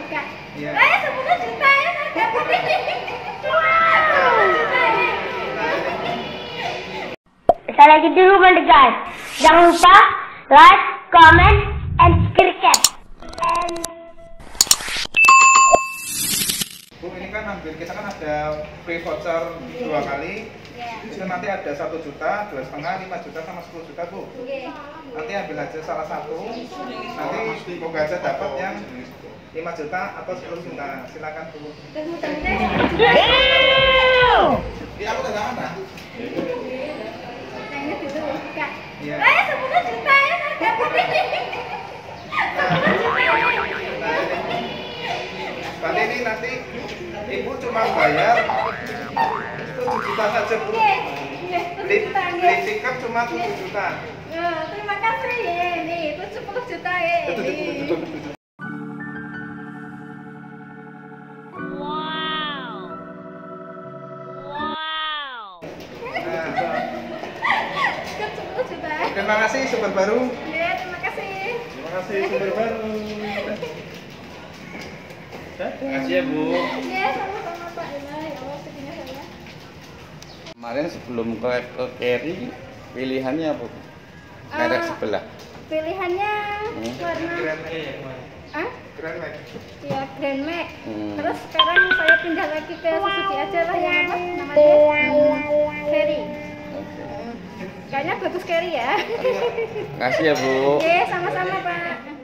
Kak. Iya. 10 juta ya, dapat ini. Wow. 10 juta ini. Sekali lagi dulu guys. Jangan lupa like, comment, and subscribe. Bu, ini kan kita kan ada free voucher 2 kali. Itu nanti ada 1 juta, 2,5, 5 juta sama 10 juta, Bu. Nanti ambil aja salah satu. Nanti semoga aja dapat yang 5 juta atau 10 juta. Silakan, Bu. Iya, aku udah mana? Tanya dulu, Kak. Iya. 10 juta ya, dapat ini. 10 juta. Berarti ini nanti Ibu cuma bayar 7 juta saja, Bu. Beli tiket cuma 7 juta. Terima kasih ya, nih itu 10 juta ya. Ke 10 juta. Terima kasih sumber baru. Ya, terima kasih. Terima kasih sumber baru. Terima kasih ya, Bu. Ya, sama-sama Pak. Ya Allah, segini saya. Kemarin sebelum ke carry, pilihannya apa? Merek sebelah. Pilihannya warna Grand Max. ah? Grand Max. Ya, Grand Max. Hmm. Terus sekarang saya pindah lagi ke Suzuki aja lah yang apa namanya? Carry. Oke. Kayaknya bagus Carry ya. Terima kasih ya, Bu. Oke, sama-sama Pak.